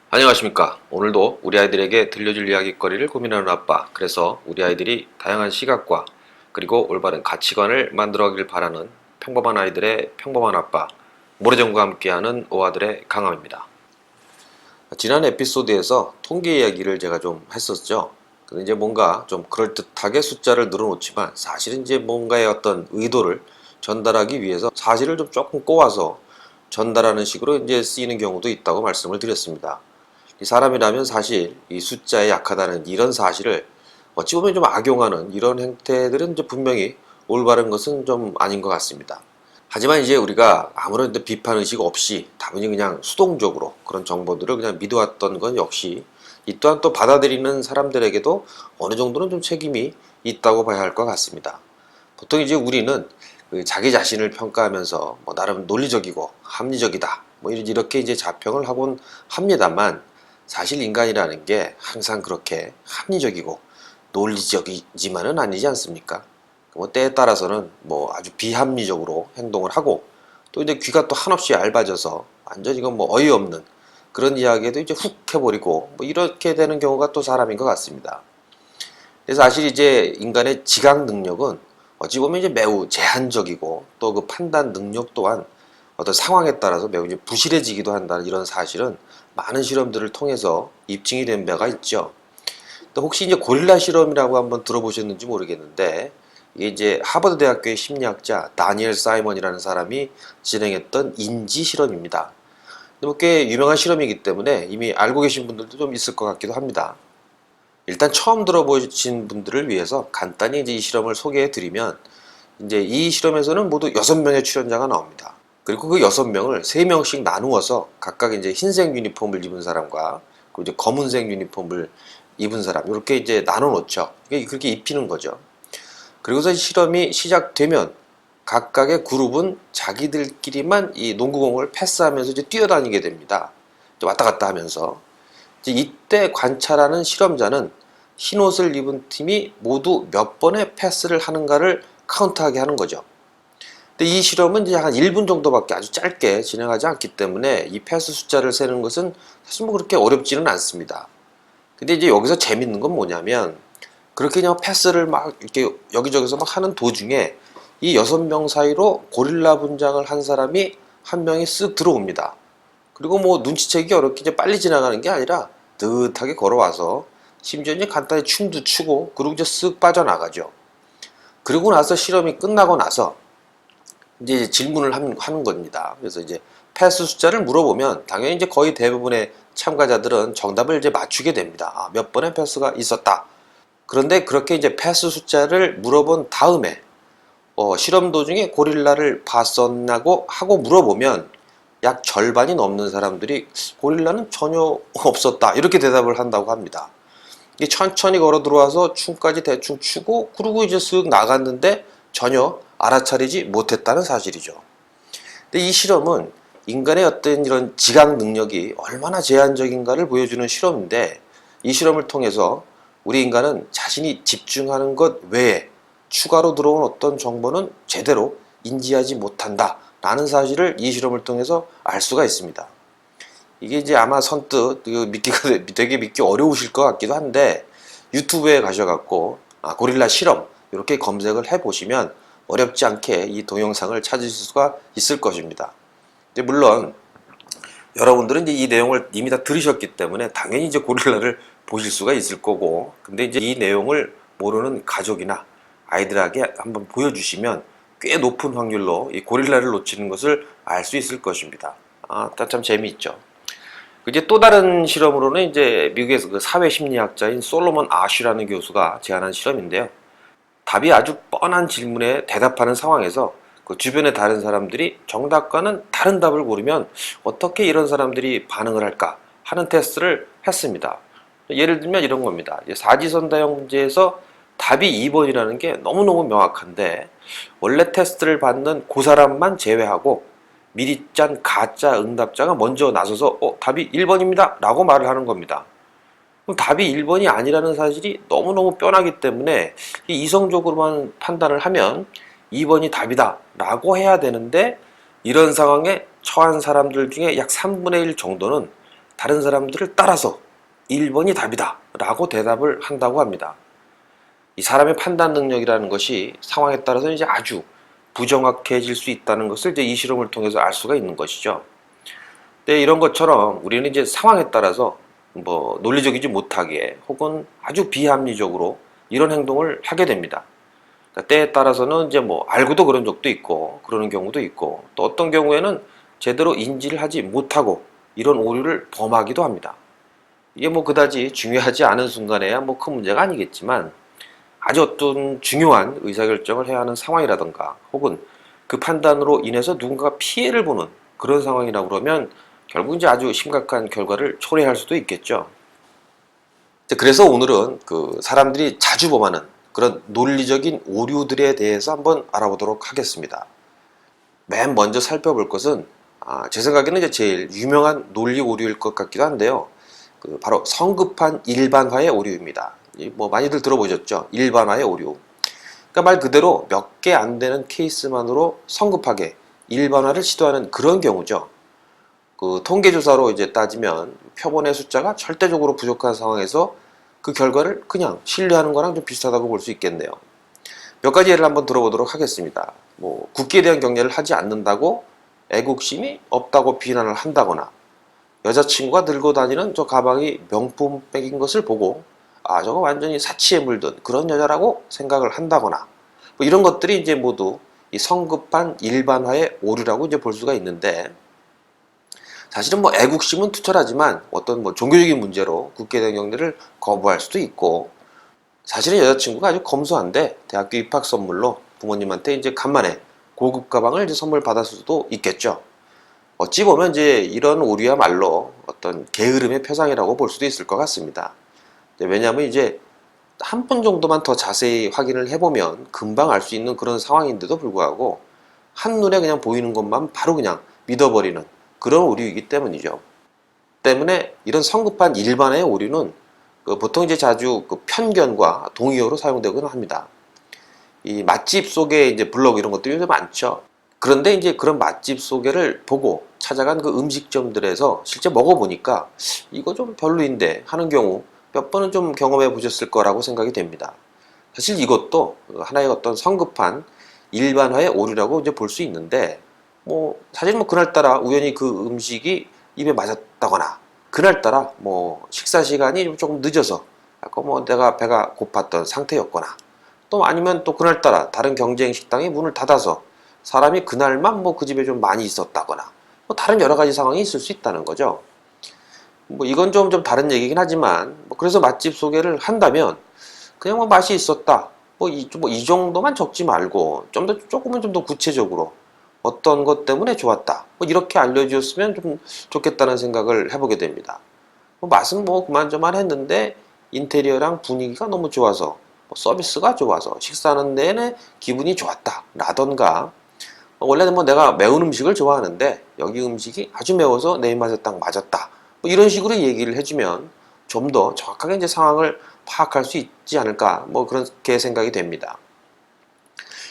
안녕하십니까. 오늘도 우리 아이들에게 들려줄 이야기거리를 고민하는 아빠, 그래서 우리 아이들이 다양한 시각과 그리고 올바른 가치관을 만들어가길 바라는 평범한 아이들의 평범한 아빠, 모래정과 함께하는 오아들의 강함입니다. 지난 에피소드에서 통계 이야기를 제가 좀 했었죠. 근데 이제 뭔가 좀 그럴듯하게 숫자를 늘어놓지만 사실은 이제 뭔가의 어떤 의도를 전달하기 위해서 사실을 좀 조금 꼬아서 전달하는 식으로 이제 쓰이는 경우도 있다고 말씀을 드렸습니다. 이 사람이라면 사실 이 숫자에 약하다는 이런 사실을 어찌 보면 좀 악용하는 이런 행태들은 이제 분명히 올바른 것은 좀 아닌 것 같습니다. 하지만 이제 우리가 아무런 비판 의식 없이 다분히 그냥 수동적으로 그런 정보들을 그냥 믿어왔던 건 역시 이 또한 또 받아들이는 사람들에게도 어느 정도는 좀 책임이 있다고 봐야 할 것 같습니다. 보통 이제 우리는 그 자기 자신을 평가하면서 뭐 나름 논리적이고 합리적이다 뭐 이렇게 이제 자평을 하곤 합니다만, 사실 인간이라는 게 항상 그렇게 합리적이고 논리적이지만은 아니지 않습니까? 뭐 때에 따라서는 뭐 아주 비합리적으로 행동을 하고, 또 이제 귀가 또 한없이 얇아져서 완전 이건 뭐 어이없는 그런 이야기에도 이제 훅 해버리고 뭐 이렇게 되는 경우가 또 사람인 것 같습니다. 그래서 사실 이제 인간의 지각 능력은 어찌 보면 이제 매우 제한적이고, 또 그 판단 능력 또한 어떤 상황에 따라서 매우 이제 부실해지기도 한다는 이런 사실은 많은 실험들을 통해서 입증이 된 바가 있죠. 또 혹시 이제 고릴라 실험이라고 한번 들어보셨는지 모르겠는데, 이게 이제 하버드 대학교의 심리학자 다니엘 사이먼이라는 사람이 진행했던 인지 실험입니다. 뭐 꽤 유명한 실험이기 때문에 이미 알고 계신 분들도 좀 있을 것 같기도 합니다. 일단 처음 들어보신 분들을 위해서 간단히 이제 이 실험을 소개해 드리면, 이제 이 실험에서는 모두 6명의 출연자가 나옵니다. 그리고 그 6명을 3명씩 나누어서 각각 이제 흰색 유니폼을 입은 사람과 그리고 이제 검은색 유니폼을 입은 사람, 이렇게 이제 나눠 놓죠. 그렇게 입히는 거죠. 그리고서 실험이 시작되면 각각의 그룹은 자기들끼리만 이 농구공을 패스하면서 이제 뛰어다니게 됩니다. 왔다 갔다 하면서. 이때 관찰하는 실험자는 흰 옷을 입은 팀이 모두 몇 번의 패스를 하는가를 카운트하게 하는 거죠. 근데 이 실험은 이제 한 1분 정도밖에 아주 짧게 진행하지 않기 때문에 이 패스 숫자를 세는 것은 사실 뭐 그렇게 어렵지는 않습니다. 근데 이제 여기서 재밌는 건 뭐냐면, 그렇게 그냥 패스를 막 이렇게 여기저기서 막 하는 도중에 이 6명 사이로 고릴라 분장을 한 사람이 한 명이 쓱 들어옵니다. 그리고 뭐 눈치채기 어렵게 이제 빨리 지나가는 게 아니라 느긋하게 걸어와서 심지어 이제 간단히 춤도 추고 그리고 이제 쓱 빠져나가죠. 그리고 나서 실험이 끝나고 나서 이제 질문을 하는 겁니다. 그래서 이제 패스 숫자를 물어보면 당연히 이제 거의 대부분의 참가자들은 정답을 이제 맞추게 됩니다. 몇 번의 패스가 있었다. 그런데 그렇게 이제 패스 숫자를 물어본 다음에 실험 도중에 고릴라를 봤었냐고 하고 물어보면 약 절반이 넘는 사람들이 고릴라는 전혀 없었다, 이렇게 대답을 한다고 합니다. 이게 천천히 걸어 들어와서 춤까지 대충 추고 그러고 이제 쓱 나갔는데 전혀 알아차리지 못했다는 사실이죠. 근데 이 실험은 인간의 어떤 이런 지각 능력이 얼마나 제한적인가를 보여주는 실험인데, 이 실험을 통해서 우리 인간은 자신이 집중하는 것 외에 추가로 들어온 어떤 정보는 제대로 인지하지 못한다 라는 사실을 이 실험을 통해서 알 수가 있습니다. 이게 이제 아마 선뜻 되게 믿기 어려우실 것 같기도 한데, 유튜브에 가셔갖고 고릴라 실험 이렇게 검색을 해보시면 어렵지 않게 이 동영상을 찾으실 수가 있을 것입니다. 물론 여러분들은 이제 이 내용을 이미 다 들으셨기 때문에 당연히 이제 고릴라를 보실 수가 있을 거고, 근데 이제 이 내용을 모르는 가족이나 아이들에게 한번 보여주시면 꽤 높은 확률로 이 고릴라를 놓치는 것을 알 수 있을 것입니다. 참 재미있죠. 이제 또 다른 실험으로는 이제 미국에서 그 사회심리학자인 솔로몬 아쉬라는 교수가 제안한 실험인데요. 답이 아주 뻔한 질문에 대답하는 상황에서 그 주변의 다른 사람들이 정답과는 다른 답을 고르면 어떻게 이런 사람들이 반응을 할까 하는 테스트를 했습니다. 예를 들면 이런 겁니다. 사지선다형 문제에서 답이 2번이라는 게 너무너무 명확한데, 원래 테스트를 받는 그 사람만 제외하고 미리 짠 가짜 응답자가 먼저 나서서 답이 1번입니다 라고 말을 하는 겁니다. 그럼 답이 1번이 아니라는 사실이 너무너무 뻔하기 때문에 이성적으로만 판단을 하면 2번이 답이다 라고 해야 되는데, 이런 상황에 처한 사람들 중에 약 3분의 1 정도는 다른 사람들을 따라서 1번이 답이다 라고 대답을 한다고 합니다. 이 사람의 판단 능력이라는 것이 상황에 따라서 이제 아주 부정확해질 수 있다는 것을 이제 이 실험을 통해서 알 수가 있는 것이죠. 네, 이런 것처럼 우리는 이제 상황에 따라서 뭐 논리적이지 못하게 혹은 아주 비합리적으로 이런 행동을 하게 됩니다. 그러니까 때에 따라서는 이제 뭐 알고도 그런 적도 있고 그러는 경우도 있고 또 어떤 경우에는 제대로 인지를 하지 못하고 이런 오류를 범하기도 합니다. 이게 뭐 그다지 중요하지 않은 순간에야 뭐 큰 문제가 아니겠지만 아주 어떤 중요한 의사결정을 해야 하는 상황이라던가 혹은 그 판단으로 인해서 누군가가 피해를 보는 그런 상황이라고 그러면 결국 이제 아주 심각한 결과를 초래할 수도 있겠죠. 그래서 오늘은 그 사람들이 자주 범하는 그런 논리적인 오류들에 대해서 한번 알아보도록 하겠습니다. 맨 먼저 살펴볼 것은 제 생각에는 이제 제일 유명한 논리 오류일 것 같기도 한데요. 그 바로 성급한 일반화의 오류입니다. 뭐 많이들 들어보셨죠? 일반화의 오류. 그러니까 말 그대로 몇 개 안 되는 케이스만으로 성급하게 일반화를 시도하는 그런 경우죠. 그 통계조사로 이제 따지면 표본의 숫자가 절대적으로 부족한 상황에서 그 결과를 그냥 신뢰하는 거랑 좀 비슷하다고 볼 수 있겠네요. 몇 가지 예를 한번 들어보도록 하겠습니다. 뭐 국기에 대한 경례를 하지 않는다고 애국심이 없다고 비난을 한다거나 여자친구가 들고 다니는 저 가방이 명품백인 것을 보고 저거 완전히 사치에 물든 그런 여자라고 생각을 한다거나 뭐 이런 것들이 이제 모두 이 성급한 일반화의 오류라고 이제 볼 수가 있는데 사실은 뭐 애국심은 투철하지만 어떤 뭐 종교적인 문제로 국기에 대한 경례를 거부할 수도 있고 사실은 여자친구가 아주 검소한데 대학교 입학 선물로 부모님한테 이제 간만에 고급 가방을 이제 선물 받았을 수도 있겠죠. 어찌 보면 이제 이런 오류야말로 어떤 게으름의 표상이라고 볼 수도 있을 것 같습니다. 왜냐하면 이제 한 번 정도만 더 자세히 확인을 해보면 금방 알 수 있는 그런 상황인데도 불구하고 한눈에 그냥 보이는 것만 바로 그냥 믿어버리는 그런 오류이기 때문이죠. 때문에 이런 성급한 일반의 오류는 보통 이제 자주 그 편견과 동의어로 사용되곤 합니다. 이 맛집 소개 이제 블로그 이런 것들이 요새 많죠. 그런데 이제 그런 맛집 소개를 보고 찾아간 그 음식점들에서 실제 먹어보니까 이거 좀 별로인데 하는 경우 몇 번은 좀 경험해 보셨을 거라고 생각이 됩니다. 사실 이것도 하나의 어떤 성급한 일반화의 오류라고 이제 볼 수 있는데 뭐 사실 뭐 그날따라 우연히 그 음식이 입에 맞았다거나 그날따라 뭐 식사 시간이 조금 늦어서 아까 뭐 내가 배가 고팠던 상태였거나 또 아니면 또 그날따라 다른 경쟁 식당이 문을 닫아서 사람이 그날만 뭐 그 집에 좀 많이 있었다거나 뭐 다른 여러 가지 상황이 있을 수 있다는 거죠. 뭐 이건 좀 다른 얘기긴 하지만 뭐 그래서 맛집 소개를 한다면 그냥 뭐 맛이 있었다 뭐 이 정도만 적지 말고 조금은 좀 더 구체적으로 어떤 것 때문에 좋았다 뭐 이렇게 알려주었으면 좀 좋겠다는 생각을 해보게 됩니다. 뭐 맛은 뭐 그만저만 했는데 인테리어랑 분위기가 너무 좋아서 뭐 서비스가 좋아서 식사하는 내내 기분이 좋았다 라던가 원래는 뭐 내가 매운 음식을 좋아하는데 여기 음식이 아주 매워서 내 입맛에 딱 맞았다 뭐 이런 식으로 얘기를 해주면 좀 더 정확하게 이제 상황을 파악할 수 있지 않을까 뭐 그렇게 생각이 됩니다.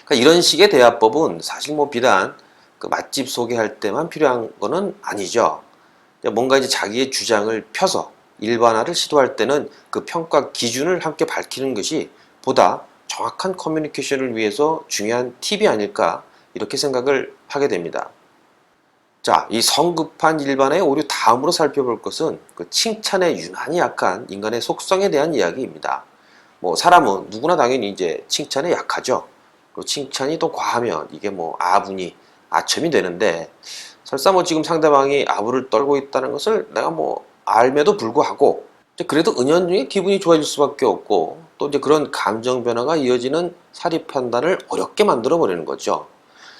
그러니까 이런 식의 대화법은 사실 뭐 비단 그 맛집 소개할 때만 필요한 거는 아니죠. 뭔가 이제 자기의 주장을 펴서 일반화를 시도할 때는 그 평가 기준을 함께 밝히는 것이 보다 정확한 커뮤니케이션을 위해서 중요한 팁이 아닐까 이렇게 생각을 하게 됩니다. 자, 이 성급한 일반화의 오류 다음으로 살펴볼 것은 그 칭찬에 유난히 약한 인간의 속성에 대한 이야기입니다. 뭐 사람은 누구나 당연히 이제 칭찬에 약하죠. 그리고 칭찬이 또 과하면 이게 뭐 아분이 아첨이 되는데 설사 뭐 지금 상대방이 아부를 떨고 있다는 것을 내가 뭐 알매도 불구하고 그래도 은연중에 기분이 좋아질 수밖에 없고 또 이제 그런 감정 변화가 이어지는 사리 판단을 어렵게 만들어 버리는 거죠.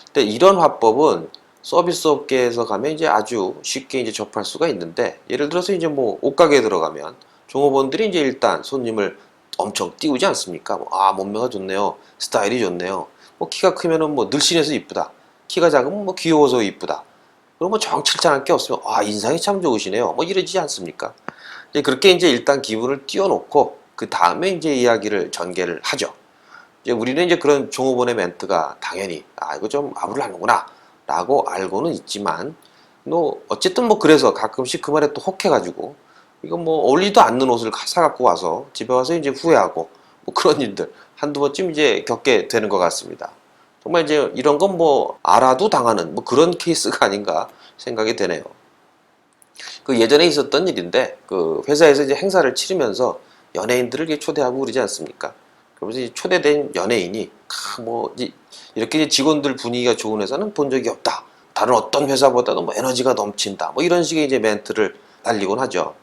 근데 이런 화법은 서비스 업계에서 가면 이제 아주 쉽게 이제 접할 수가 있는데 예를 들어서 이제 뭐 옷가게에 들어가면 종업원들이 이제 일단 손님을 엄청 띄우지 않습니까? 몸매가 좋네요. 스타일이 좋네요. 뭐 키가 크면은 뭐 늘씬해서 이쁘다. 키가 작으면 뭐 귀여워서 이쁘다. 그리고 뭐 정 칭찬할 게 없으면 인상이 참 좋으시네요. 뭐 이러지 않습니까? 이제 그렇게 이제 일단 기분을 띄워놓고 그 다음에 이제 이야기를 전개를 하죠. 이제 우리는 이제 그런 종업원의 멘트가 당연히 이거 좀 아부를 하는구나 라고 알고는 있지만 너 어쨌든 뭐 그래서 가끔씩 그 말에 또 혹해가지고 이거 뭐 어울리도 않는 옷을 사갖고 와서 집에 와서 이제 후회하고 뭐 그런 일들 한두 번쯤 이제 겪게 되는 것 같습니다. 정말 이제 이런 건 뭐 알아도 당하는 뭐 그런 케이스가 아닌가 생각이 되네요. 그 예전에 있었던 일인데 그 회사에서 이제 행사를 치르면서 연예인들을 이렇게 초대하고 그러지 않습니까? 그러면서 이제 초대된 연예인이 뭐 이렇게 이제 직원들 분위기가 좋은 회사는 본 적이 없다. 다른 어떤 회사보다도 뭐 에너지가 넘친다. 뭐 이런 식의 이제 멘트를 날리곤 하죠.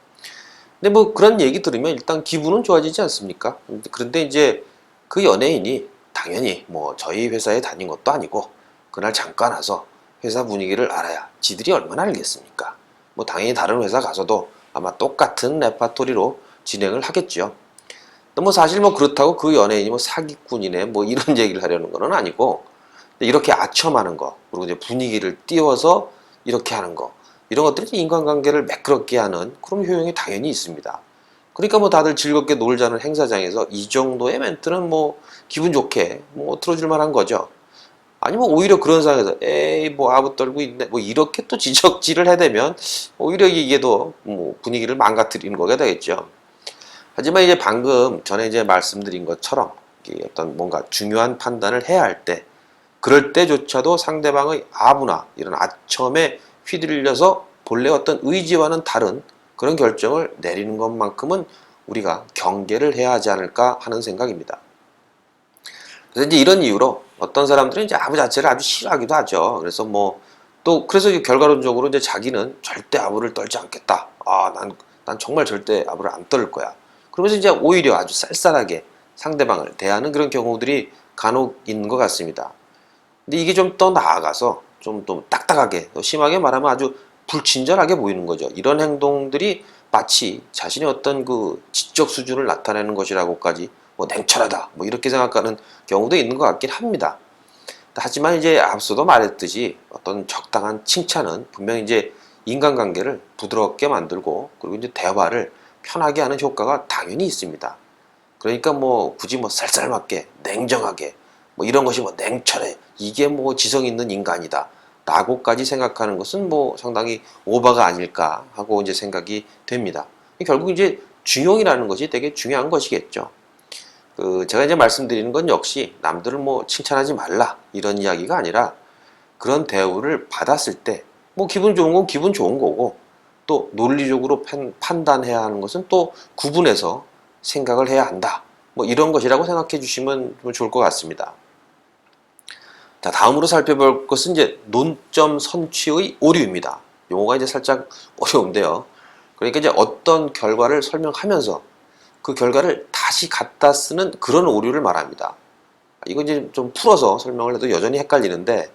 근데 뭐 그런 얘기 들으면 일단 기분은 좋아지지 않습니까? 그런데 이제 그 연예인이 당연히 뭐 저희 회사에 다닌 것도 아니고 그날 잠깐 와서 회사 분위기를 알아야 지들이 얼마나 알겠습니까? 뭐 당연히 다른 회사 가서도 아마 똑같은 레파토리로 진행을 하겠죠. 뭐 사실 뭐 그렇다고 그 연예인이 뭐 사기꾼이네 뭐 이런 얘기를 하려는 건 아니고 이렇게 아첨하는 거 그리고 이제 분위기를 띄워서 이렇게 하는 거 이런 것들이 인간관계를 매끄럽게 하는 그런 효용이 당연히 있습니다. 그러니까 뭐 다들 즐겁게 놀자는 행사장에서 이 정도의 멘트는 뭐 기분 좋게 뭐 틀어줄 만한 거죠. 아니면 오히려 그런 상황에서 에이 뭐 아부 떨고 있네 뭐 이렇게 또 지적질을 해대면 오히려 이게 더 뭐 분위기를 망가뜨리는 거가 되겠죠. 하지만 이제 방금 전에 이제 말씀드린 것처럼 어떤 뭔가 중요한 판단을 해야 할 때 그럴 때조차도 상대방의 아부나 이런 아첨에 휘둘려서 본래 어떤 의지와는 다른 그런 결정을 내리는 것만큼은 우리가 경계를 해야 하지 않을까 하는 생각입니다. 그래서 이제 이런 이유로 어떤 사람들은 이제 아부 자체를 아주 싫어하기도 하죠. 그래서 뭐 또 그래서 결과론적으로 이제 자기는 절대 아부를 떨지 않겠다. 난 정말 절대 아부를 안 떨 거야. 그러면서 이제 오히려 아주 쌀쌀하게 상대방을 대하는 그런 경우들이 간혹 있는 것 같습니다. 근데 이게 좀 더 나아가서 좀 딱딱하게 심하게 말하면 아주 불친절하게 보이는 거죠. 이런 행동들이 마치 자신의 어떤 그 지적 수준을 나타내는 것이라고까지 뭐 냉철하다 뭐 이렇게 생각하는 경우도 있는 것 같긴 합니다. 하지만 이제 앞서도 말했듯이 어떤 적당한 칭찬은 분명히 이제 인간관계를 부드럽게 만들고 그리고 이제 대화를 편하게 하는 효과가 당연히 있습니다. 그러니까 뭐 굳이 뭐 쌀쌀맞게 냉정하게 뭐 이런 것이 뭐 냉철해 이게 뭐 지성 있는 인간이다 라고까지 생각하는 것은 뭐 상당히 오바가 아닐까 하고 이제 생각이 됩니다. 결국 이제 중용이라는 것이 되게 중요한 것이겠죠. 제가 이제 말씀드리는 건 역시 남들을 뭐 칭찬하지 말라 이런 이야기가 아니라 그런 대우를 받았을 때 뭐 기분 좋은 건 기분 좋은 거고 또 논리적으로 판단해야 하는 것은 또 구분해서 생각을 해야 한다. 뭐 이런 것이라고 생각해 주시면 좋을 것 같습니다. 자, 다음으로 살펴볼 것은 이제 논점 선취의 오류입니다. 용어가 이제 살짝 어려운데요. 그러니까 이제 어떤 결과를 설명하면서 그 결과를 다시 갖다 쓰는 그런 오류를 말합니다. 이거 이제 좀 풀어서 설명을 해도 여전히 헷갈리는데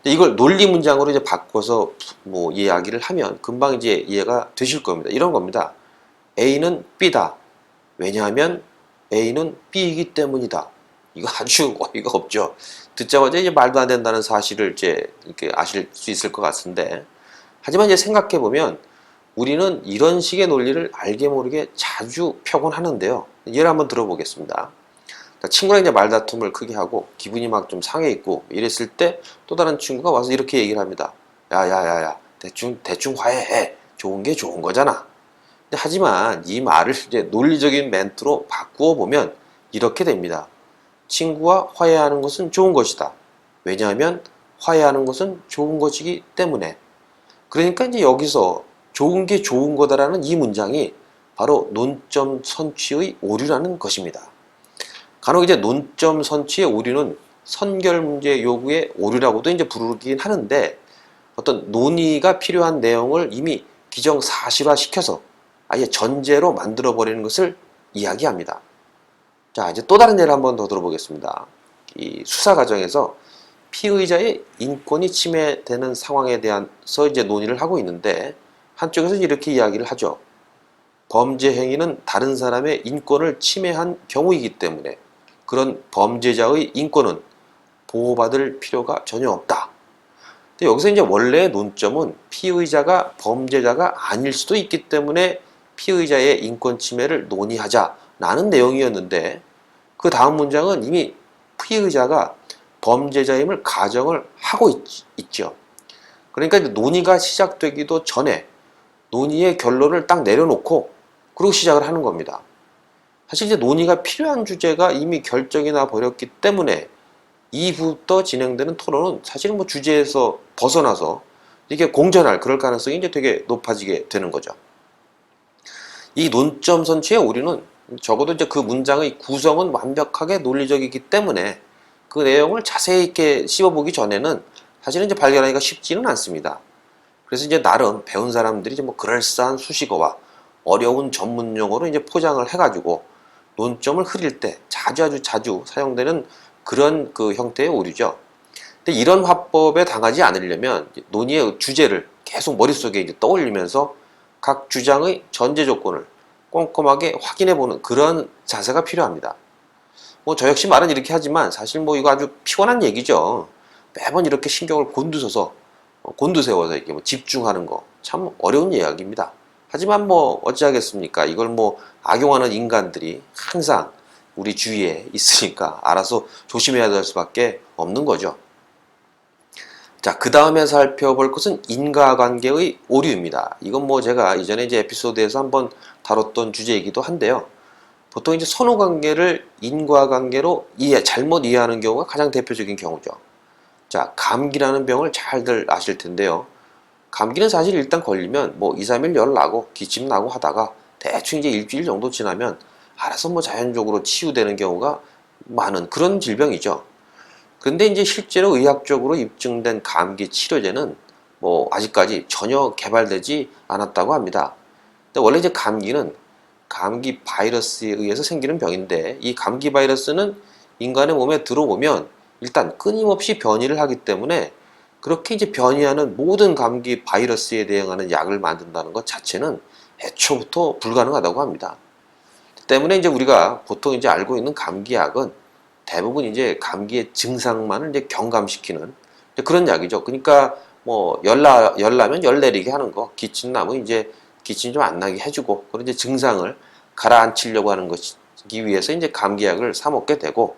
이걸 논리 문장으로 이제 바꿔서 뭐 이야기를 하면 금방 이제 이해가 되실 겁니다. 이런 겁니다. A는 B다. 왜냐하면 A는 B이기 때문이다. 이거 아주 어이가 없죠. 듣자마자 이제 말도 안 된다는 사실을 이제 이렇게 아실 수 있을 것 같은데 하지만 이제 생각해 보면 우리는 이런 식의 논리를 알게 모르게 자주 펴곤 하는데요. 예를 한번 들어보겠습니다. 친구랑 이제 말다툼을 크게 하고 기분이 막 좀 상해 있고 이랬을 때 또 다른 친구가 와서 이렇게 얘기를 합니다. 야야야야 대충 화해해. 좋은 게 좋은 거잖아. 근데 하지만 이 말을 이제 논리적인 멘트로 바꾸어 보면 이렇게 됩니다. 친구와 화해하는 것은 좋은 것이다. 왜냐하면 화해하는 것은 좋은 것이기 때문에. 그러니까 이제 여기서 좋은 게 좋은 거다라는 이 문장이 바로 논점 선취의 오류라는 것입니다. 간혹 이제 논점 선취의 오류는 선결 문제 요구의 오류라고도 이제 부르긴 하는데 어떤 논의가 필요한 내용을 이미 기정사실화 시켜서 아예 전제로 만들어 버리는 것을 이야기합니다. 자, 이제 또 다른 예를 한번 더 들어보겠습니다. 이 수사 과정에서 피의자의 인권이 침해되는 상황에 대해서 이제 논의를 하고 있는데 한쪽에서 이렇게 이야기를 하죠. 범죄 행위는 다른 사람의 인권을 침해한 경우이기 때문에 그런 범죄자의 인권은 보호받을 필요가 전혀 없다. 근데 여기서 이제 원래의 논점은 피의자가 범죄자가 아닐 수도 있기 때문에 피의자의 인권 침해를 논의하자라는 내용이었는데 그 다음 문장은 이미 피의자가 범죄자임을 가정을 하고 있죠. 그러니까 이제 논의가 시작되기도 전에 논의의 결론을 딱 내려놓고 그리고 시작을 하는 겁니다. 사실 이제 논의가 필요한 주제가 이미 결정이 나 버렸기 때문에 이후부터 진행되는 토론은 사실은 뭐 주제에서 벗어나서 이게 공전할 그럴 가능성이 이제 되게 높아지게 되는 거죠. 이 논점 선취의 오류는 적어도 이제 그 문장의 구성은 완벽하게 논리적이기 때문에 그 내용을 자세히 이렇게 씹어보기 전에는 사실은 이제 발견하기가 쉽지는 않습니다. 그래서 이제 나름 배운 사람들이 이제 뭐 그럴싸한 수식어와 어려운 전문 용어로 이제 포장을 해가지고 논점을 흐릴 때 자주 사용되는 그런 그 형태의 오류죠. 근데 이런 화법에 당하지 않으려면 논의의 주제를 계속 머릿속에 이제 떠올리면서 각 주장의 전제 조건을 꼼꼼하게 확인해보는 그런 자세가 필요합니다. 뭐 저 역시 말은 이렇게 하지만 사실 뭐 이거 아주 피곤한 얘기죠. 매번 이렇게 신경을 곤두세워서 이렇게 뭐 집중하는 거 참 어려운 이야기입니다. 하지만 뭐 어찌하겠습니까? 이걸 뭐 악용하는 인간들이 항상 우리 주위에 있으니까 알아서 조심해야 될 수밖에 없는 거죠. 자, 그 다음에 살펴볼 것은 인과관계의 오류입니다. 이건 뭐 제가 이전에 이제 에피소드에서 한번 다뤘던 주제이기도 한데요. 보통 이제 선후관계를 인과관계로 잘못 이해하는 경우가 가장 대표적인 경우죠. 자, 감기라는 병을 잘들 아실 텐데요. 감기는 사실 일단 걸리면 뭐 2, 3일 열 나고 기침 나고 하다가 대충 이제 일주일 정도 지나면 알아서 뭐 자연적으로 치유되는 경우가 많은 그런 질병이죠. 근데 이제 실제로 의학적으로 입증된 감기 치료제는 뭐 아직까지 전혀 개발되지 않았다고 합니다. 근데 원래 이제 감기는 감기 바이러스에 의해서 생기는 병인데 이 감기 바이러스는 인간의 몸에 들어오면 일단 끊임없이 변이를 하기 때문에 그렇게 이제 변이하는 모든 감기 바이러스에 대응하는 약을 만든다는 것 자체는 애초부터 불가능하다고 합니다. 때문에 이제 우리가 보통 이제 알고 있는 감기약은 대부분 이제 감기의 증상만을 이제 경감시키는 그런 약이죠. 그러니까 뭐 열나면 열 내리게 하는 거, 기침 나면 이제 기침 좀 안 나게 해주고 그런 이제 증상을 가라앉히려고 하는 것이기 위해서 이제 감기약을 사 먹게 되고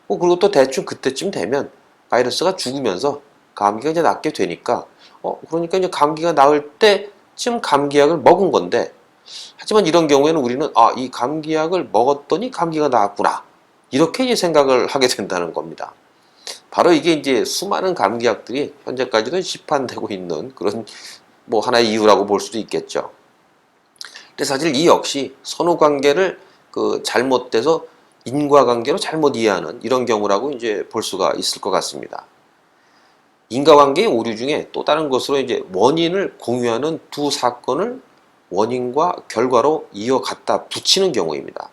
뭐 그리고 또 대충 그때쯤 되면 바이러스가 죽으면서 감기가 이제 낫게 되니까 그러니까 이제 감기가 나을 때쯤 감기약을 먹은 건데 하지만 이런 경우에는 우리는 이 감기약을 먹었더니 감기가 나았구나 이렇게 이제 생각을 하게 된다는 겁니다. 바로 이게 이제 수많은 감기약들이 현재까지도 시판되고 있는 그런 뭐 하나의 이유라고 볼 수도 있겠죠. 근데 사실 이 역시 선후관계를 그 잘못돼서 인과관계로 잘못 이해하는 이런 경우라고 이제 볼 수가 있을 것 같습니다. 인과관계의 오류 중에 또 다른 것으로 이제 원인을 공유하는 두 사건을 원인과 결과로 이어갖다 붙이는 경우입니다.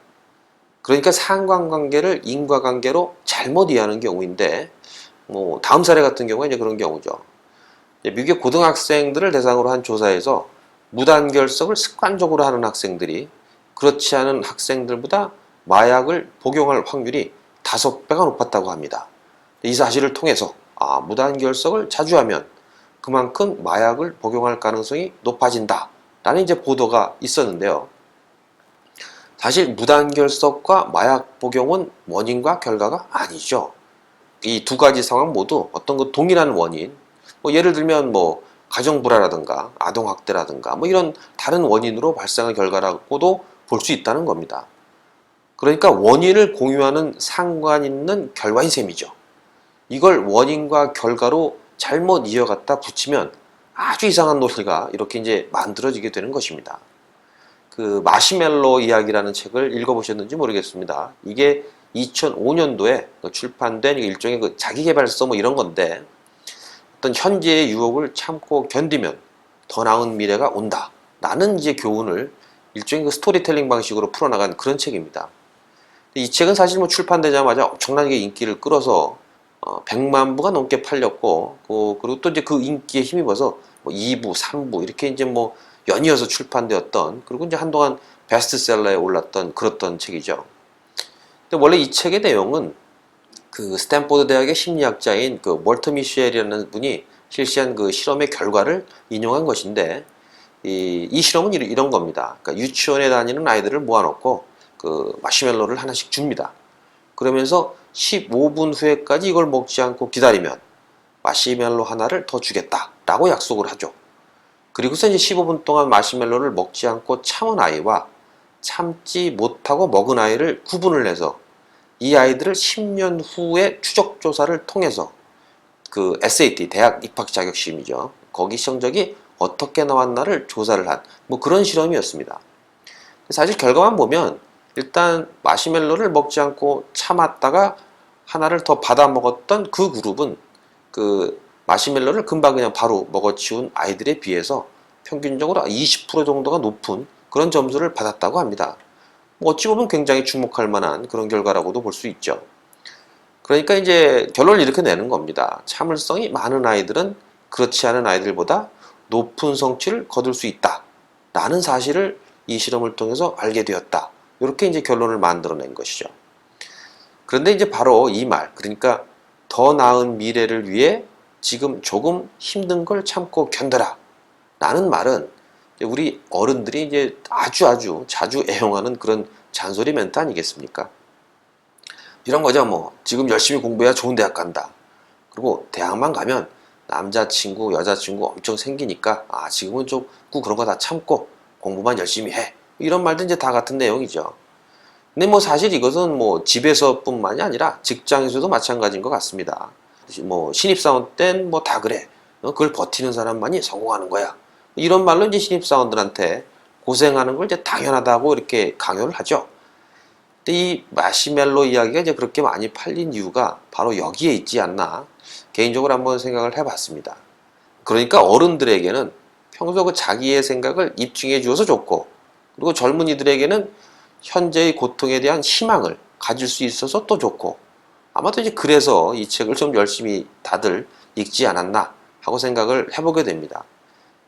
그러니까 상관관계를 인과관계로 잘못 이해하는 경우인데 뭐 다음 사례 같은 경우가 이제 그런 경우죠. 미국의 고등학생들을 대상으로 한 조사에서 무단결석을 습관적으로 하는 학생들이 그렇지 않은 학생들보다 마약을 복용할 확률이 5배가 높았다고 합니다. 이 사실을 통해서 무단결석을 자주 하면 그만큼 마약을 복용할 가능성이 높아진다 라는 이제 보도가 있었는데요. 사실 무단결석과 마약 복용은 원인과 결과가 아니죠. 이 두 가지 상황 모두 어떤 그 동일한 원인, 뭐 예를 들면 뭐 가정불화라든가 아동학대라든가 뭐 이런 다른 원인으로 발생한 결과라고도 볼 수 있다는 겁니다. 그러니까 원인을 공유하는 상관 있는 결과인 셈이죠. 이걸 원인과 결과로 잘못 이어갖다 붙이면 아주 이상한 논리가 이렇게 이제 만들어지게 되는 것입니다. 그 마시멜로 이야기라는 책을 읽어보셨는지 모르겠습니다. 이게 2005년도에 출판된 일종의 그 자기계발서 뭐 이런 건데 어떤 현재의 유혹을 참고 견디면 더 나은 미래가 온다 라는 이제 교훈을 일종의 그 스토리텔링 방식으로 풀어나간 그런 책입니다. 이 책은 사실 뭐 출판되자마자 엄청나게 인기를 끌어서 100만 부가 넘게 팔렸고 그리고 또 이제 그 인기에 힘입어서 뭐 2부, 3부 이렇게 이제 뭐 연이어서 출판되었던 그리고 이제 한동안 베스트셀러에 올랐던 그랬던 책이죠. 근데 원래 이 책의 내용은 그 스탠포드 대학의 심리학자인 그 월터 미셸이라는 분이 실시한 그 실험의 결과를 인용한 것인데 이 실험은 이런 겁니다. 그러니까 유치원에 다니는 아이들을 모아놓고 그 마시멜로를 하나씩 줍니다. 그러면서 15분 후에까지 이걸 먹지 않고 기다리면 마시멜로 하나를 더 주겠다 라고 약속을 하죠. 그리고서 이제 15분 동안 마시멜로를 먹지 않고 참은 아이와 참지 못하고 먹은 아이를 구분을 해서 이 아이들을 10년 후에 추적 조사를 통해서 그 SAT 대학 입학 자격 시험이죠. 거기 성적이 어떻게 나왔나를 조사를 한 뭐 그런 실험이었습니다. 사실 결과만 보면 일단 마시멜로를 먹지 않고 참았다가 하나를 더 받아 먹었던 그 그룹은 그 마시멜로를 금방 그냥 바로 먹어치운 아이들에 비해서 평균적으로 20% 정도가 높은 그런 점수를 받았다고 합니다. 뭐 어찌 보면 굉장히 주목할 만한 그런 결과라고도 볼 수 있죠. 그러니까 이제 결론을 이렇게 내는 겁니다. 참을성이 많은 아이들은 그렇지 않은 아이들보다 높은 성취를 거둘 수 있다 라는 사실을 이 실험을 통해서 알게 되었다. 이렇게 이제 결론을 만들어낸 것이죠. 그런데 이제 바로 이 말, 그러니까 더 나은 미래를 위해 지금 조금 힘든 걸 참고 견뎌라 라는 말은 우리 어른들이 이제 아주 자주 애용하는 그런 잔소리 멘트 아니겠습니까? 이런 거죠. 뭐 지금 열심히 공부해야 좋은 대학 간다. 그리고 대학만 가면 남자친구, 여자친구 엄청 생기니까 지금은 좀 그런 거 다 참고 공부만 열심히 해. 이런 말도 이제 다 같은 내용이죠. 근데 뭐 사실 이것은 뭐 집에서뿐만이 아니라 직장에서도 마찬가지인 것 같습니다. 뭐 신입사원 땐 뭐 다 그래. 그걸 버티는 사람만이 성공하는 거야. 이런 말로 이제 신입사원들한테 고생하는 걸 이제 당연하다고 이렇게 강요를 하죠. 근데 이 마시멜로 이야기가 이제 그렇게 많이 팔린 이유가 바로 여기에 있지 않나 개인적으로 한번 생각을 해봤습니다. 그러니까 어른들에게는 평소 그 자기의 생각을 입증해 주어서 좋고, 그리고 젊은이들에게는 현재의 고통에 대한 희망을 가질 수 있어서 또 좋고, 아마도 이제 그래서 이 책을 좀 열심히 다들 읽지 않았나 하고 생각을 해보게 됩니다.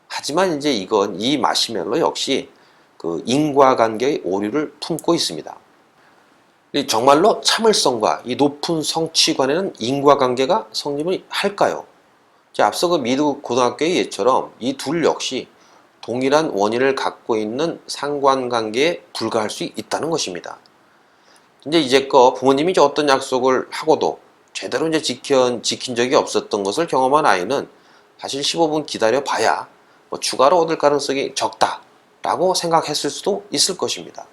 하지만 이제 이 마시멜로 역시 그 인과관계의 오류를 품고 있습니다. 정말로 참을성과 이 높은 성취관에는 인과관계가 성립을 할까요? 앞서 그 미국 고등학교의 예처럼 이 둘 역시 동일한 원인을 갖고 있는 상관관계에 불과할 수 있다는 것입니다. 이제 이제껏 부모님이 이제 어떤 약속을 하고도 제대로 이제 지킨 적이 없었던 것을 경험한 아이는 사실 15분 기다려 봐야 뭐 추가로 얻을 가능성이 적다라고 생각했을 수도 있을 것입니다.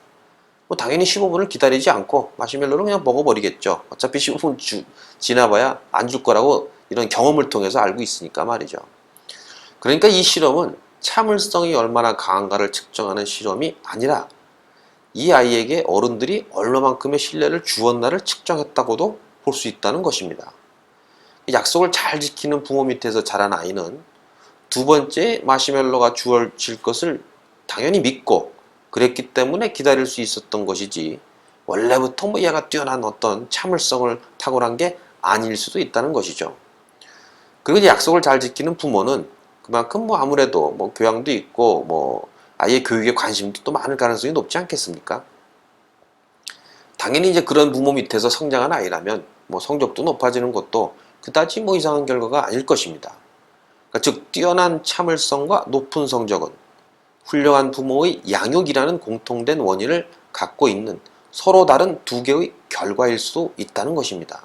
뭐 당연히 15분을 기다리지 않고 마시멜로를 그냥 먹어버리겠죠. 어차피 15분 지나봐야 안 줄 거라고 이런 경험을 통해서 알고 있으니까 말이죠. 그러니까 이 실험은 참을성이 얼마나 강한가를 측정하는 실험이 아니라 이 아이에게 어른들이 얼마만큼의 신뢰를 주었나를 측정했다고도 볼 수 있다는 것입니다. 약속을 잘 지키는 부모 밑에서 자란 아이는 두 번째 마시멜로가 주어질 것을 당연히 믿고 그랬기 때문에 기다릴 수 있었던 것이지, 원래부터 뭐 얘가 뛰어난 어떤 참을성을 탁월한 게 아닐 수도 있다는 것이죠. 그리고 약속을 잘 지키는 부모는 그만큼 뭐 아무래도 뭐 교양도 있고 뭐 아이의 교육에 관심도 또 많을 가능성이 높지 않겠습니까? 당연히 이제 그런 부모 밑에서 성장한 아이라면 뭐 성적도 높아지는 것도 그다지 뭐 이상한 결과가 아닐 것입니다. 그러니까 즉 뛰어난 참을성과 높은 성적은 훌륭한 부모의 양육이라는 공통된 원인을 갖고 있는 서로 다른 두 개의 결과일 수도 있다는 것입니다.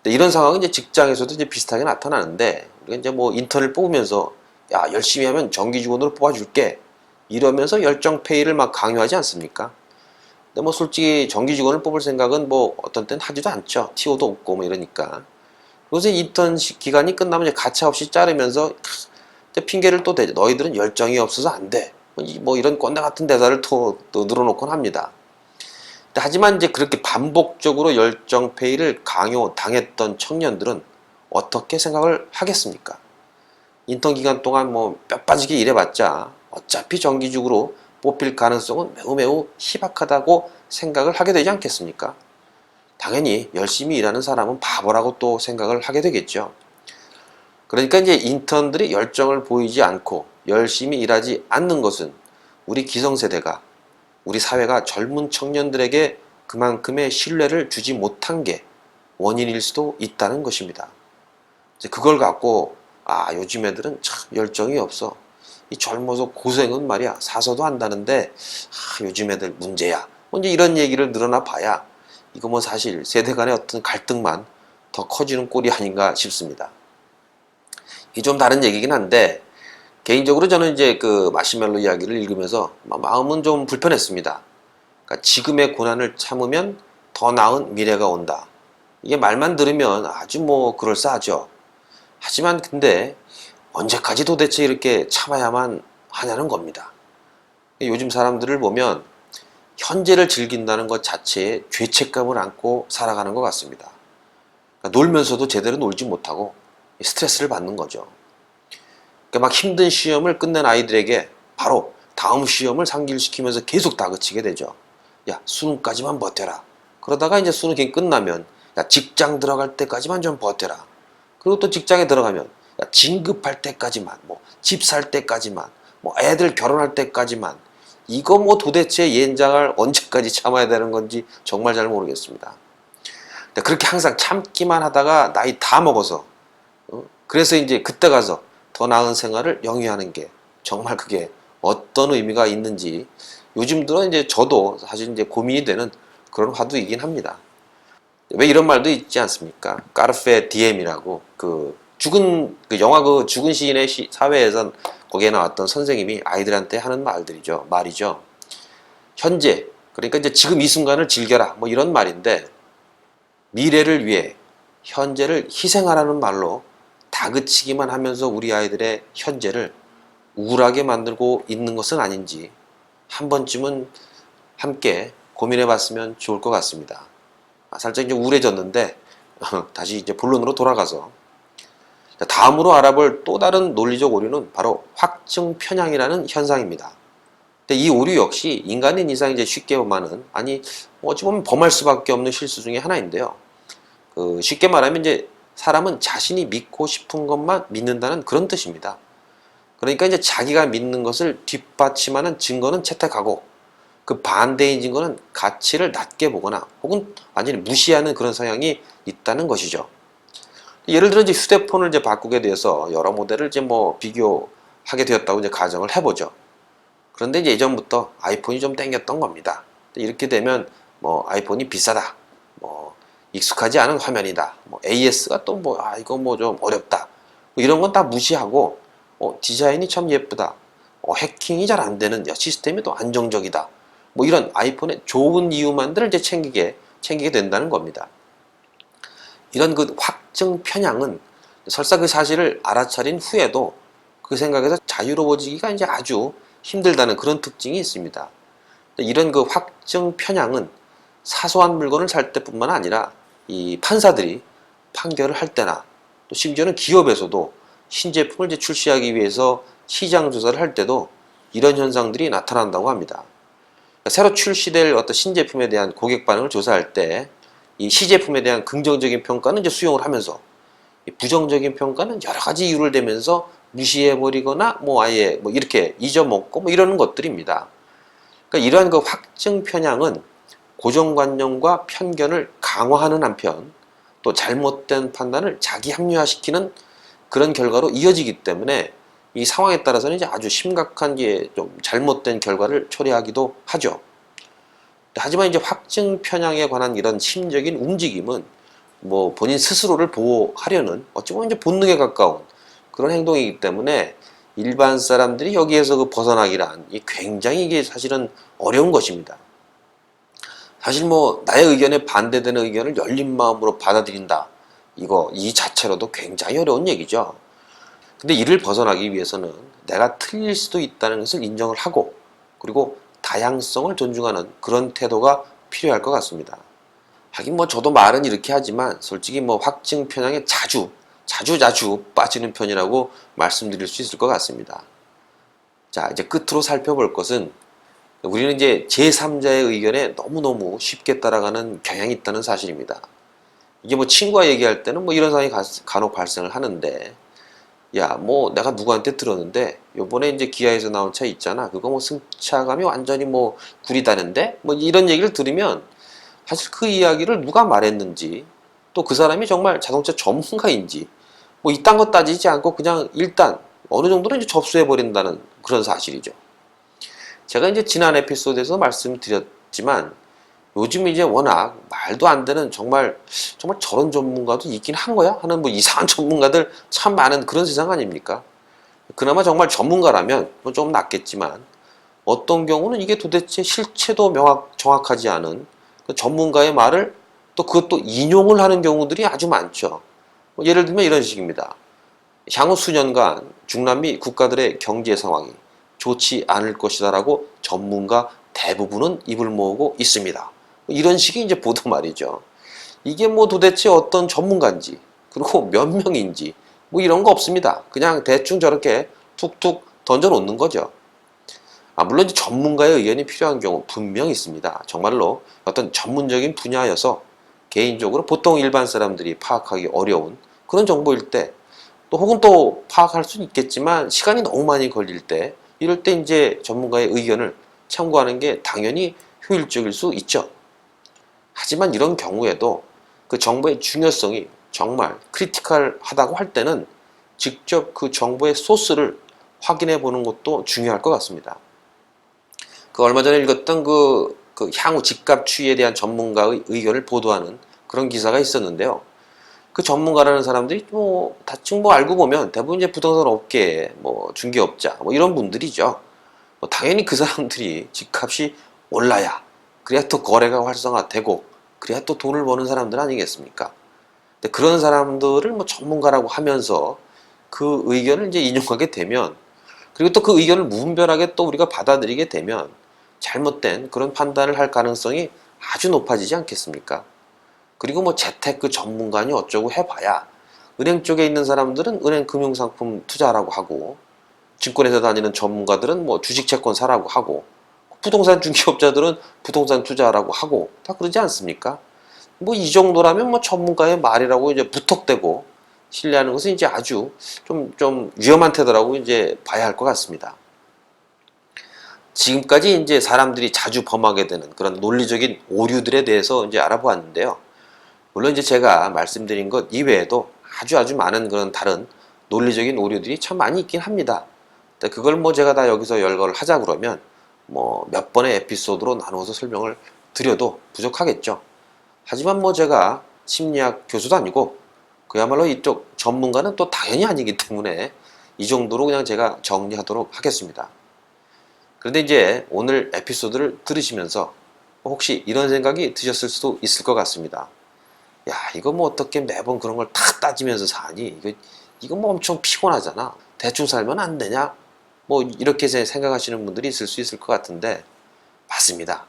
이런 상황은 이제 직장에서도 이제 비슷하게 나타나는데, 우리가 이제 뭐 인턴을 뽑으면서 야 열심히 하면 정기 직원으로 뽑아줄게 이러면서 열정 페이를 막 강요하지 않습니까? 근데 뭐 솔직히 정기 직원을 뽑을 생각은 뭐 어떤 때는 하지도 않죠. TO도 없고 뭐 이러니까. 그래서 인턴 기간이 끝나면 이제 가차없이 자르면서 핑계를 또 대죠. 너희들은 열정이 없어서 안 돼. 뭐 이런 꼰대 같은 대사를 또 늘어놓곤 합니다. 하지만 이제 그렇게 반복적으로 열정 페이를 강요당했던 청년들은 어떻게 생각을 하겠습니까? 인턴 기간 동안 뭐 뼈 빠지게 일해봤자 어차피 정기적으로 뽑힐 가능성은 매우 희박하다고 생각을 하게 되지 않겠습니까? 당연히 열심히 일하는 사람은 바보라고 또 생각을 하게 되겠죠. 그러니까 이제 인턴들이 열정을 보이지 않고 열심히 일하지 않는 것은 우리 기성세대가, 우리 사회가 젊은 청년들에게 그만큼의 신뢰를 주지 못한 게 원인일 수도 있다는 것입니다. 이제 그걸 갖고 요즘 애들은 참 열정이 없어. 이 젊어서 고생은 말이야 사서도 한다는데 요즘 애들 문제야. 뭐 이제 이런 얘기를 늘어나 봐야 이거 뭐 사실 세대 간의 어떤 갈등만 더 커지는 꼴이 아닌가 싶습니다. 이 좀 다른 얘기긴 한데, 개인적으로 저는 이제 그 마시멜로 이야기를 읽으면서 마음은 좀 불편했습니다. 그러니까 지금의 고난을 참으면 더 나은 미래가 온다. 이게 말만 들으면 아주 뭐 그럴싸하죠. 하지만 근데 언제까지 도대체 이렇게 참아야만 하냐는 겁니다. 요즘 사람들을 보면 현재를 즐긴다는 것 자체에 죄책감을 안고 살아가는 것 같습니다. 그러니까 놀면서도 제대로 놀지 못하고 스트레스를 받는 거죠. 그러니까 막 힘든 시험을 끝낸 아이들에게 바로 다음 시험을 상기시키면서 계속 다그치게 되죠. 야, 수능까지만 버텨라. 그러다가 이제 수능이 끝나면 야, 직장 들어갈 때까지만 좀 버텨라. 그리고 또 직장에 들어가면 야, 진급할 때까지만, 뭐 집 살 때까지만, 뭐 애들 결혼할 때까지만, 이거 뭐 도대체 연장을 언제까지 참아야 되는 건지 정말 잘 모르겠습니다. 그렇게 항상 참기만 하다가 나이 다 먹어서 그래서 이제 그때 가서 더 나은 생활을 영위하는 게 정말 그게 어떤 의미가 있는지 요즘 들어 이제 저도 사실 이제 고민이 되는 그런 화두이긴 합니다. 왜 이런 말도 있지 않습니까? 까르페 디엠이라고 그 죽은 그 영화 그 죽은 시인의 사회에선 거기에 나왔던 선생님이 아이들한테 하는 말이죠. 현재, 그러니까 이제 지금 이 순간을 즐겨라 뭐 이런 말인데, 미래를 위해 현재를 희생하라는 말로 다그치기만 하면서 우리 아이들의 현재를 우울하게 만들고 있는 것은 아닌지 한 번쯤은 함께 고민해 봤으면 좋을 것 같습니다. 살짝 이제 우울해졌는데 다시 이제 본론으로 돌아가서 다음으로 알아볼 또 다른 논리적 오류는 바로 확증 편향이라는 현상입니다. 근데 이 오류 역시 인간인 이상 이제 쉽게 보면은 어찌 보면 범할 수밖에 없는 실수 중에 하나인데요. 쉽게 말하면 이제 사람은 자신이 믿고 싶은 것만 믿는다는 그런 뜻입니다. 그러니까 이제 자기가 믿는 것을 뒷받침하는 증거는 채택하고 그 반대인 증거는 가치를 낮게 보거나 혹은 완전히 무시하는 그런 성향이 있다는 것이죠. 예를 들어 이제 휴대폰을 이제 바꾸게 돼서 여러 모델을 이제 뭐 비교하게 되었다고 이제 가정을 해보죠. 그런데 이제 예전부터 아이폰이 좀 땡겼던 겁니다. 이렇게 되면 뭐 아이폰이 비싸다, 뭐 익숙하지 않은 화면이다, 뭐 AS가 또 뭐 이거 뭐 좀 어렵다, 뭐 이런 건 다 무시하고 디자인이 참 예쁘다, 해킹이 잘 안 되는 시스템이 또 안정적이다, 뭐 이런 아이폰의 좋은 이유만들을 이제 챙기게 된다는 겁니다. 이런 그 확증 편향은 설사 그 사실을 알아차린 후에도 그 생각에서 자유로워지기가 이제 아주 힘들다는 그런 특징이 있습니다. 이런 그 확증 편향은 사소한 물건을 살 때뿐만 아니라 이 판사들이 판결을 할 때나 또 심지어는 기업에서도 신제품을 이제 출시하기 위해서 시장 조사를 할 때도 이런 현상들이 나타난다고 합니다. 새로 출시될 어떤 신제품에 대한 고객 반응을 조사할 때 이 시제품에 대한 긍정적인 평가는 이제 수용을 하면서 부정적인 평가는 여러 가지 이유를 대면서 무시해버리거나 뭐 아예 뭐 이렇게 잊어먹고 뭐 이러는 것들입니다. 그러니까 이러한 그 확증 편향은 고정관념과 편견을 강화하는 한편 또 잘못된 판단을 자기 합리화시키는 그런 결과로 이어지기 때문에 이 상황에 따라서는 이제 아주 심각한 좀 잘못된 결과를 초래하기도 하죠. 하지만 이제 확증 편향에 관한 이런 심적인 움직임은 뭐 본인 스스로를 보호하려는 어찌 보면 이제 본능에 가까운 그런 행동이기 때문에 일반 사람들이 여기에서 그 벗어나기란 굉장히 이게 사실은 어려운 것입니다. 사실 뭐 나의 의견에 반대되는 의견을 열린 마음으로 받아들인다, 이 자체로도 굉장히 어려운 얘기죠. 근데 이를 벗어나기 위해서는 내가 틀릴 수도 있다는 것을 인정을 하고 그리고 다양성을 존중하는 그런 태도가 필요할 것 같습니다. 하긴 뭐 저도 말은 이렇게 하지만 솔직히 뭐 확증 편향에 자주 빠지는 편이라고 말씀드릴 수 있을 것 같습니다. 자, 이제 끝으로 살펴볼 것은 우리는 이제 제3자의 의견에 너무너무 쉽게 따라가는 경향이 있다는 사실입니다. 이게 뭐 친구와 얘기할 때는 뭐 이런 상황이 간혹 발생을 하는데, 야, 뭐 내가 누구한테 들었는데 요번에 이제 기아에서 나온 차 있잖아, 그거 뭐 승차감이 완전히 뭐 구리다는데 뭐 이런 얘기를 들으면 사실 그 이야기를 누가 말했는지 또 그 사람이 정말 자동차 전문가인지 뭐 이딴 거 따지지 않고 그냥 일단 어느 정도는 이제 접수해 버린다는 그런 사실이죠. 제가 이제 지난 에피소드에서 말씀드렸지만 요즘 이제 워낙 말도 안 되는 정말 저런 전문가도 있긴 한 거야 하는 뭐 이상한 전문가들 참 많은 그런 세상 아닙니까? 그나마 정말 전문가라면 뭐좀 낫겠지만 어떤 경우는 이게 도대체 실체도 정확하지 않은 그 전문가의 말을 또 그것도 인용을 하는 경우들이 아주 많죠. 뭐 예를 들면 이런 식입니다. 향후 수년간 중남미 국가들의 경제 상황이 좋지 않을 것이다라고 전문가 대부분은 입을 모으고 있습니다. 이런 식의 이제 보도 말이죠. 이게 뭐 도대체 어떤 전문가인지 그리고 몇 명인지 뭐 이런 거 없습니다. 그냥 대충 저렇게 툭툭 던져 놓는 거죠. 물론 이제 전문가의 의견이 필요한 경우 분명히 있습니다. 정말로 어떤 전문적인 분야여서 개인적으로 보통 일반 사람들이 파악하기 어려운 그런 정보일 때 또 혹은 또 파악할 수는 있겠지만 시간이 너무 많이 걸릴 때 이럴 때 이제 전문가의 의견을 참고하는 게 당연히 효율적일 수 있죠. 하지만 이런 경우에도 그 정보의 중요성이 정말 크리티컬하다고 할 때는 직접 그 정보의 소스를 확인해 보는 것도 중요할 것 같습니다. 그 얼마 전에 읽었던 그 향후 집값 추이에 대한 전문가의 의견을 보도하는 그런 기사가 있었는데요. 그 전문가라는 사람들이 뭐 대충 뭐 알고 보면 대부분 이제 부동산 업계 뭐 중개업자 뭐 이런 분들이죠. 뭐 당연히 그 사람들이 집값이 올라야 그래야 또 거래가 활성화되고 그래야 또 돈을 버는 사람들 아니겠습니까? 근데 그런 사람들을 뭐 전문가라고 하면서 그 의견을 이제 인용하게 되면 그리고 또 그 의견을 무분별하게 또 우리가 받아들이게 되면 잘못된 그런 판단을 할 가능성이 아주 높아지지 않겠습니까? 그리고 뭐 재테크 전문가니 어쩌고 해봐야 은행 쪽에 있는 사람들은 은행 금융상품 투자라고 하고 증권회사 다니는 전문가들은 뭐 주식 채권 사라고 하고 부동산 중개업자들은 부동산 투자라고 하고 다 그러지 않습니까? 뭐 이 정도라면 뭐 전문가의 말이라고 이제 무턱대고 신뢰하는 것은 이제 아주 좀 위험한 태도라고 이제 봐야 할 것 같습니다. 지금까지 이제 사람들이 자주 범하게 되는 그런 논리적인 오류들에 대해서 이제 알아보았는데요. 물론 이제 제가 말씀드린 것 이외에도 아주 많은 그런 다른 논리적인 오류들이 참 많이 있긴 합니다. 근데 그걸 뭐 제가 다 여기서 열거를 하자 그러면 뭐 몇 번의 에피소드로 나누어서 설명을 드려도 부족하겠죠. 하지만 뭐 제가 심리학 교수도 아니고 그야말로 이쪽 전문가는 또 당연히 아니기 때문에 이 정도로 그냥 제가 정리하도록 하겠습니다. 그런데 이제 오늘 에피소드를 들으시면서 혹시 이런 생각이 드셨을 수도 있을 것 같습니다. 야, 이거 뭐 어떻게 매번 그런 걸 다 따지면서 사니? 이거 뭐 엄청 피곤하잖아. 대충 살면 안 되냐? 뭐 이렇게 생각하시는 분들이 있을 수 있을 것 같은데 맞습니다.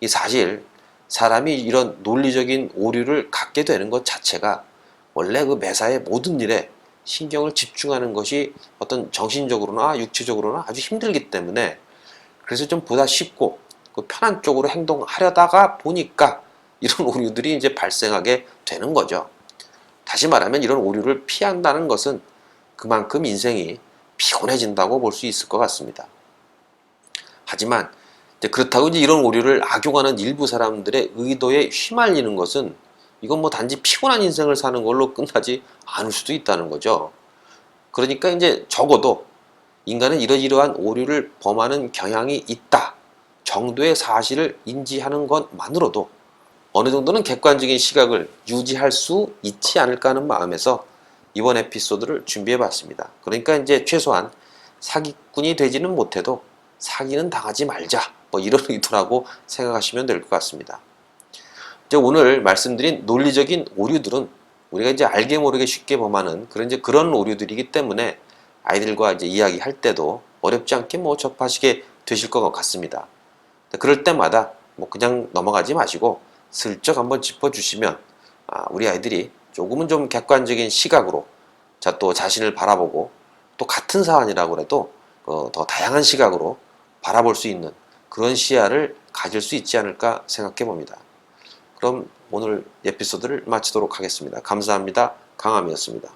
이 사실 사람이 이런 논리적인 오류를 갖게 되는 것 자체가 원래 그 매사의 모든 일에 신경을 집중하는 것이 어떤 정신적으로나 육체적으로나 아주 힘들기 때문에 그래서 좀 보다 쉽고 그 편한 쪽으로 행동하려다가 보니까 이런 오류들이 이제 발생하게 되는 거죠. 다시 말하면 이런 오류를 피한다는 것은 그만큼 인생이 피곤해진다고 볼 수 있을 것 같습니다. 하지만 이제 그렇다고 이제 이런 오류를 악용하는 일부 사람들의 의도에 휘말리는 것은 이건 뭐 단지 피곤한 인생을 사는 걸로 끝나지 않을 수도 있다는 거죠. 그러니까 이제 적어도 인간은 이러이러한 오류를 범하는 경향이 있다 정도의 사실을 인지하는 것만으로도 어느 정도는 객관적인 시각을 유지할 수 있지 않을까 하는 마음에서 이번 에피소드를 준비해 봤습니다. 그러니까 이제 최소한 사기꾼이 되지는 못해도 사기는 당하지 말자 뭐 이런 의도라고 생각하시면 될 것 같습니다. 이제 오늘 말씀드린 논리적인 오류들은 우리가 이제 알게 모르게 쉽게 범하는 그런 오류들이기 때문에 아이들과 이제 이야기할 때도 어렵지 않게 뭐 접하시게 되실 것 같습니다. 그럴 때마다 뭐 그냥 넘어가지 마시고 슬쩍 한번 짚어주시면 우리 아이들이 조금은 좀 객관적인 시각으로 또 자신을 바라보고 또 같은 사안이라고 해도 더 다양한 시각으로 바라볼 수 있는 그런 시야를 가질 수 있지 않을까 생각해 봅니다. 그럼 오늘 에피소드를 마치도록 하겠습니다. 감사합니다. 강함이었습니다.